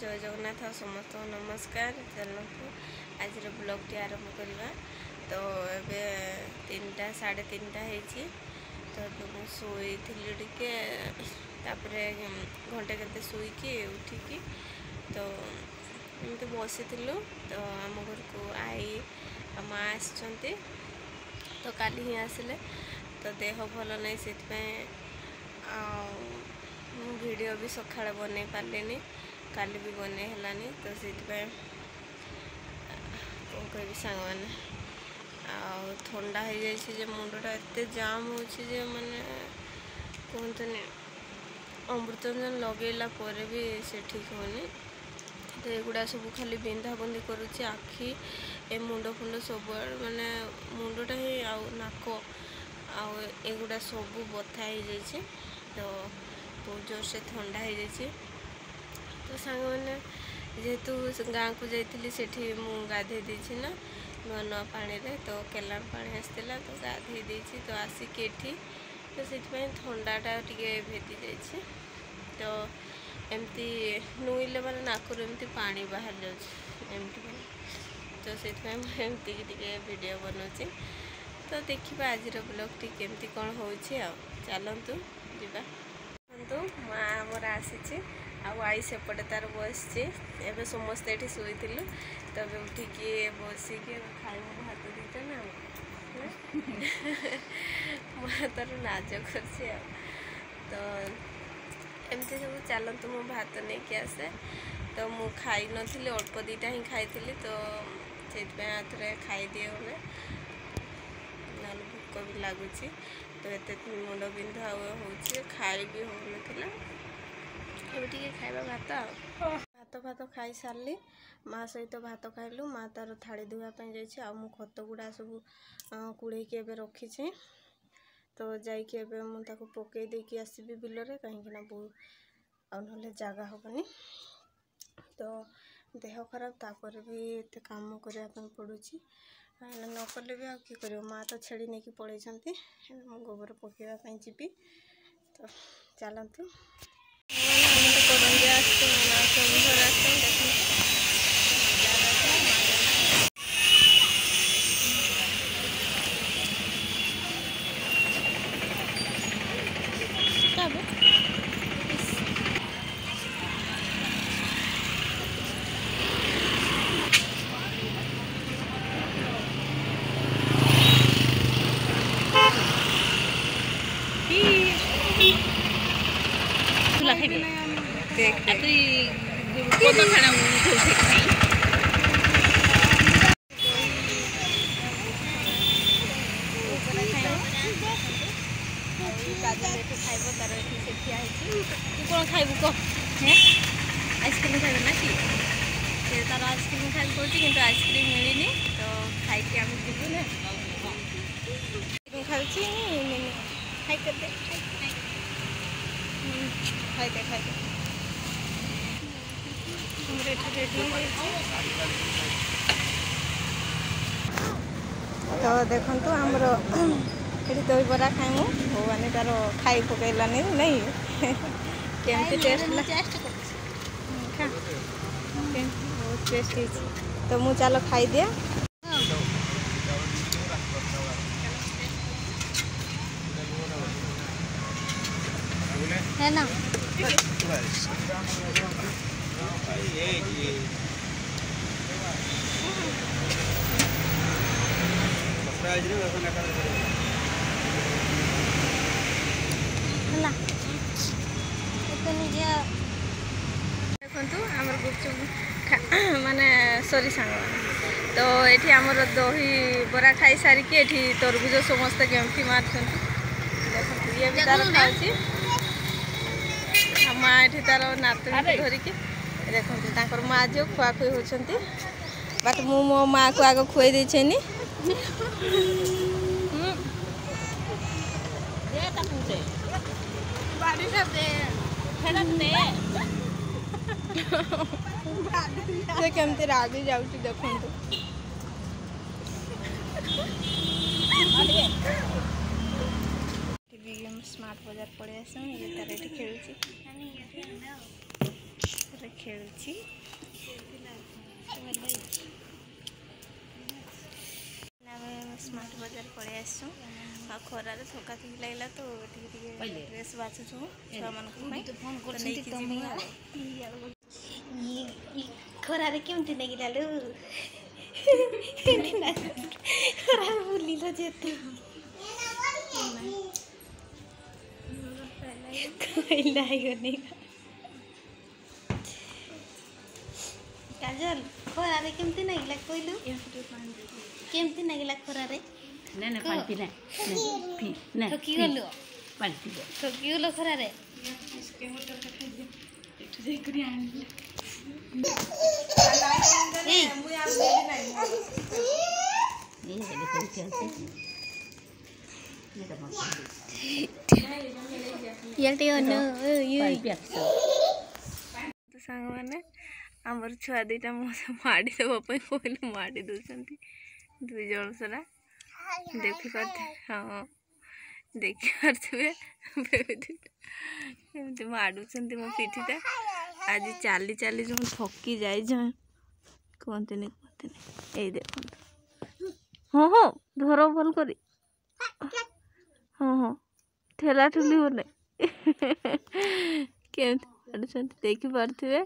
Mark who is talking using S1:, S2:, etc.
S1: जय जगन्नाथ समस्त नमस्कार। चलतु आज ब्लॉग आरंभ करवा। तो ये 3टा 3:30 होती। तो मुझे शोई टे घंटे के शुईकी उठिकी तो एमती बसी तो आम घर को आई माँ आसते तो काली ही आसिले तो देह भल नहीं से वीडियो भी सकाଳେ बन पारे काली भी बने हेलानी तो से कौन कह सांग मैंने थंडा हो जाए मुंडटा एत जाम हो माने कहतनी अमृतंजन लगेला पर भी से ठीक होनी। तो एगुड़ा सब खाली बिंधा बुंदी करुच्ची आखि ए मुंड फुंड सब माने मुंडटा ही नाक एगुड़ा सब बथा हो जाए। तो बहुत जोर से ठंडा हो जाए। तो सांग मैंने जेहेतु गाँव को जाइली सेठी मु गाधे देछि ना नुआ नुआ पानी रे तो केलान पानी आसला तो गाधे देछि तो आसिक एठी तो से ठंडाटा टिके भेदी जाइए। तो एमती नुईले माने नाकरू एमती पानी बाहर जामती तो से एमती टिके वीडियो बनाऊँगी। तो देखा आज ब्लॉग टी केमती कौन हो चलतु जा तो माँ आमर आसी आई सेपटे तार बस एवं समस्ते ये शुई तो उठिकी बसिकी खाइबू भात दीटा ना माँ तार नाज कर तो एमती सब चलतु मो भात नहीं कि आसे। तो मु खाई नी अल्प दीटा ही खाई तो से थे खाईदिए गले ना भोक भी लगुच। तो एत मुंड बिंधा हो खाई भी होना टे खाइबा भात भात खाई सारी माँ सहित भात खाइलु। माँ तार थाड़ी धोवाई जाइए आ खत गुड़ा सब कूड़े के रखी तो जाइए मुझे पकई देकी आसबि बिलरे कहीं बहुत ना जगह हेनी। तो देह खराब तापर भी एत काम करने पड़ुची न कले भी कि कर माँ तो छेड़ी नहीं पलि गोबर पकईवाई जी। तो चलतु खाइब तार ये ठिया कौन खाइब कह आइसक्रीम खाइब ना कि से तार आइसक्रीम खाइ कि आइसक्रीम मिलनी तो खाई आम जीवु ना खाई खाईदे खाईदे तो देखु आमर ये दही बरा खाइमु भगवान तार खाई पकईलानी नहीं केमती टेस्ट बहुत टेस्ट तो मु चलो खाई दिया। है ना देखु आमर गुपचुप माने सॉरी सांग तो ये आमर दही बरा खाई सारिकी ये तरबुज समस्ते गेमठी मार्च देखो ये भी तार खाऊँ माँ ये तार नातुणी धरिकी देखो माँ जो खुआखुई होती बट मु मो माँ को आग खुई देनी से केमती रागी जाऊँ देखु स्मार्ट बाजार पड़े आस ये तार ये खेलुची ଖେଳୁଛି। ଆମେ ସ୍ମାର୍ଟ ବଜାର ପଳେଇ ଆସିଛୁ ଆଉ ଖରାରେ ଥକା ଥକି ଲାଗିଲା ତ ଟିକେ ଟିକେ ଡ୍ରେସ୍ ବାଛୁଛୁ ଛୁଆମାନଙ୍କ ପାଇଁ ନେଇକି ଯିବୁ ଆଉ। ଖରାରେ କେମିତି ନେଇକି ଲାଲୁ ଖରାରେ ବୁଲିଲ ଯେତେ କହିଲା ହେଇଗନି କାଜଲ ଖରାରେ କେମିତି ନାଗିଲା କହିଲୁ କେମିତି ନାଗିଲା ଖରାରେ ଠକିଗଲୁ ଠକିଗଲୁ ଖରାରେ ସାଙ୍ଗମାନେ ଆମର ଛୁଆ ଦୁଇଟା ମାଡ଼ି ଦେବା ପାଇଁ କହିଲେ ମାଡ଼ି ଦେଉଛନ୍ତି ଦୁଇ ଜଣ ସାରା ଦେଖିପାରୁଥିବେ। ହଁ ଦେଖିପାରୁଥିବେ ଏମିତି ମାଡ଼ୁଛନ୍ତି ମୋ ପିଠିଟା। ଆଜି ଚାଲି ଚାଲି ଯେଉଁ ଥକି ଯାଇଛ କୁହନ୍ତୁନି କୁହନ୍ତୁନି। ଏଇ ଦେଖନ୍ତୁ ହଁ ହଁ ଧର ଭଲ କରି ହଁ ହଁ ଠେଲା ଠୁଲି ହଲେ କେମିତି ମାଡ଼ୁଛନ୍ତି ଦେଖିପାରୁଥିବେ।